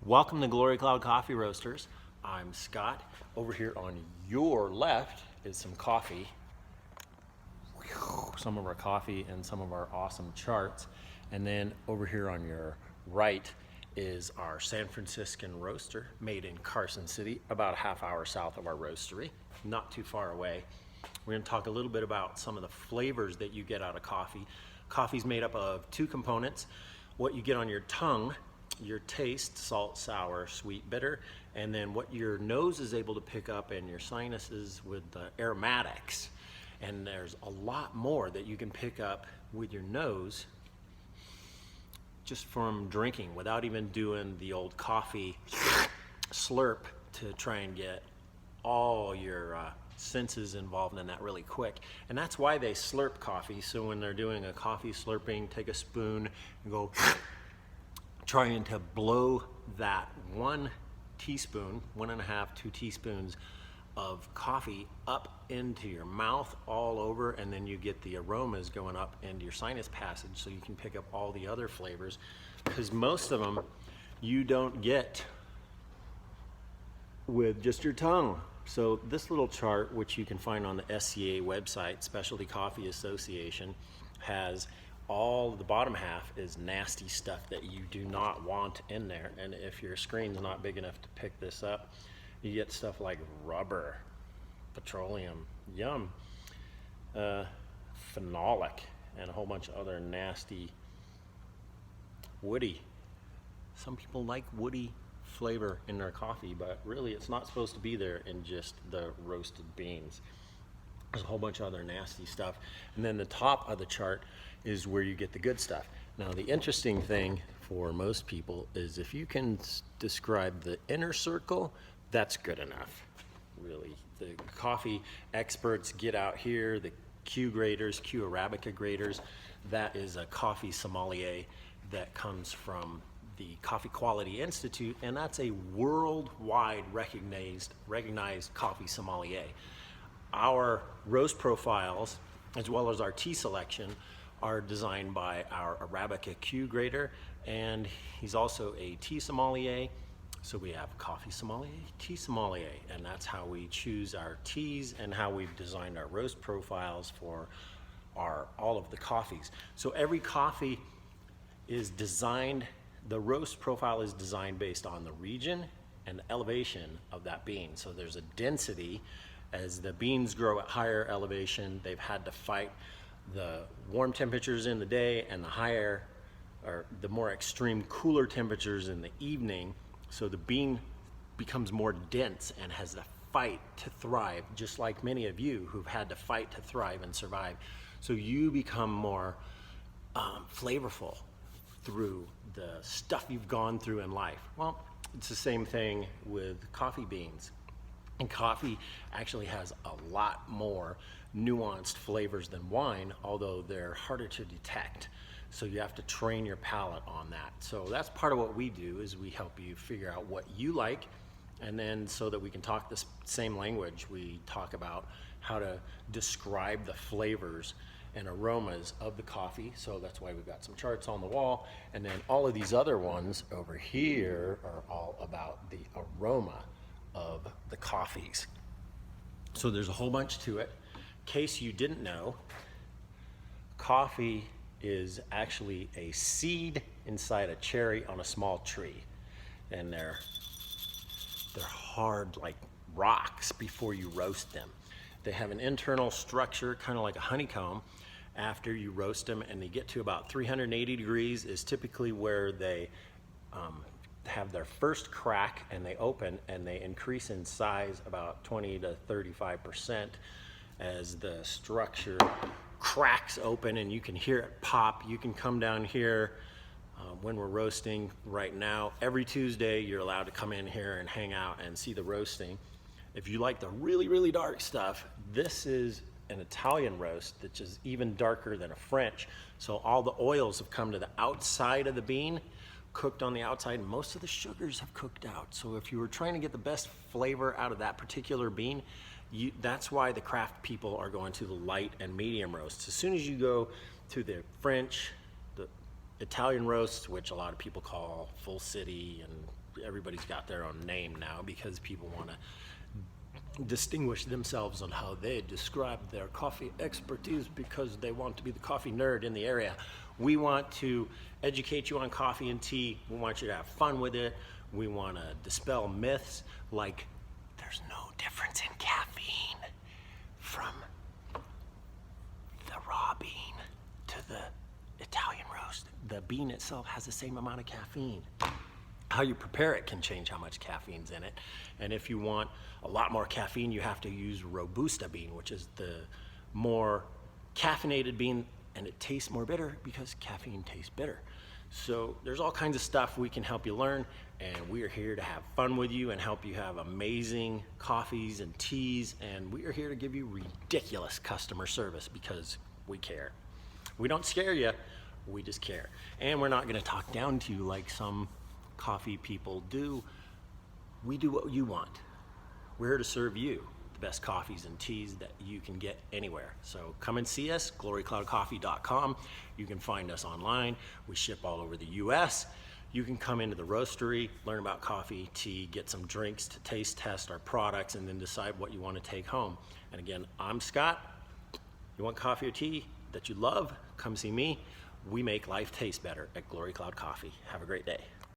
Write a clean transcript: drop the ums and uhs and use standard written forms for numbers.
Welcome to Glory Cloud Coffee Roasters. I'm Scott. Over here on your left is some coffee. Some of our coffee and some of our awesome charts. And then over here on your right is our San Franciscan roaster made in Carson City, about a half hour south of our roastery, not too far away. We're going to talk a little bit about some of the flavors that you get out of coffee. Coffee's made up of two components. What you get on your tongue, your taste, salt, sour, sweet, bitter, and then what your nose is able to pick up and your sinuses with the aromatics. And there's a lot more that you can pick up with your nose just from drinking without even doing the old coffee slurp to try and get all your senses involved in that really quick. And that's why they slurp coffee. So when they're doing a coffee slurping, take a spoon and go trying to blow that 1 teaspoon, 1.5, 2 teaspoons of coffee up into your mouth all over, and then you get the aromas going up into your sinus passage so you can pick up all the other flavors, because most of them you don't get with just your tongue. So this little chart, which you can find on the SCA website, Specialty Coffee Association, has all the bottom half is nasty stuff that you do not want in there. And if your screen's not big enough to pick this up, you get stuff like rubber, petroleum, phenolic, and a whole bunch of other nasty woody. Some people like woody flavor in their coffee, but really it's not supposed to be there in just the roasted beans. There's a whole bunch of other nasty stuff. And then the top of the chart is where you get the good stuff. Now, the interesting thing for most people is if you can describe the inner circle, that's good enough, really. The coffee experts get out here, the Q graders, Q Arabica graders. That is a coffee sommelier that comes from the Coffee Quality Institute, and that's a worldwide recognized coffee sommelier. Our roast profiles, as well as our tea selection, are designed by our Arabica Q grader, and he's also a tea sommelier. So we have coffee sommelier, tea sommelier, and that's how we choose our teas and how we've designed our roast profiles for all of the coffees. So every coffee is designed, the roast profile is designed based on the region and the elevation of that bean. So there's a density. As the beans grow at higher elevation, they've had to fight the warm temperatures in the day and the higher or the more extreme cooler temperatures in the evening. So the bean becomes more dense and has to fight to thrive, just like many of you who've had to fight to thrive and survive. So you become more flavorful through the stuff you've gone through in life. Well, it's the same thing with coffee beans. And coffee actually has a lot more nuanced flavors than wine, although they're harder to detect. So you have to train your palate on that. So that's part of what we do, is we help you figure out what you like, and then so that we can talk the same language, we talk about how to describe the flavors and aromas of the coffee. So that's why we've got some charts on the wall. And then all of these other ones over here are all about the aroma of the coffees. So there's a whole bunch to it. In case you didn't know, coffee is actually a seed inside a cherry on a small tree. And they're hard like rocks before you roast them. They have an internal structure, kind of like a honeycomb, after you roast them, and they get to about 380 degrees is typically where they have their first crack, and they open and they increase in size about 20 to 35% as the structure cracks open and you can hear it pop. You can come down here when we're roasting right now. Every Tuesday you're allowed to come in here and hang out and see the roasting. If you like the really, really dark stuff, this is an Italian roast that's is even darker than a French. So all the oils have come to the outside of the bean, cooked on the outside, and most of the sugars have cooked out. So if you were trying to get the best flavor out of that particular bean, that's why the craft people are going to the light and medium roasts. As soon as you go to the French, the Italian roasts, which a lot of people call Full City and everybody's got their own name now because people want to distinguish themselves on how they describe their coffee expertise because they want to be the coffee nerd in the area. We want to educate you on coffee and tea. We want you to have fun with it. We want to dispel myths like there's no difference in caffeine from the raw bean to the Italian roast. The bean itself has the same amount of caffeine. How you prepare it can change how much caffeine's in it. And if you want a lot more caffeine, you have to use Robusta bean, which is the more caffeinated bean, and it tastes more bitter because caffeine tastes bitter. So there's all kinds of stuff we can help you learn, and we are here to have fun with you and help you have amazing coffees and teas, and we are here to give you ridiculous customer service because we care. We don't scare you, we just care. And we're not gonna talk down to you like some coffee people do. We do what you want. We're here to serve you the best coffees and teas that you can get anywhere. So come and see us, glorycloudcoffee.com. You can find us online. We ship all over the US. You can come into the roastery, learn about coffee, tea, get some drinks to taste test our products, and then decide what you want to take home. And again, I'm Scott. You want coffee or tea that you love? Come see me. We make life taste better at Glory Cloud Coffee. Have a great day.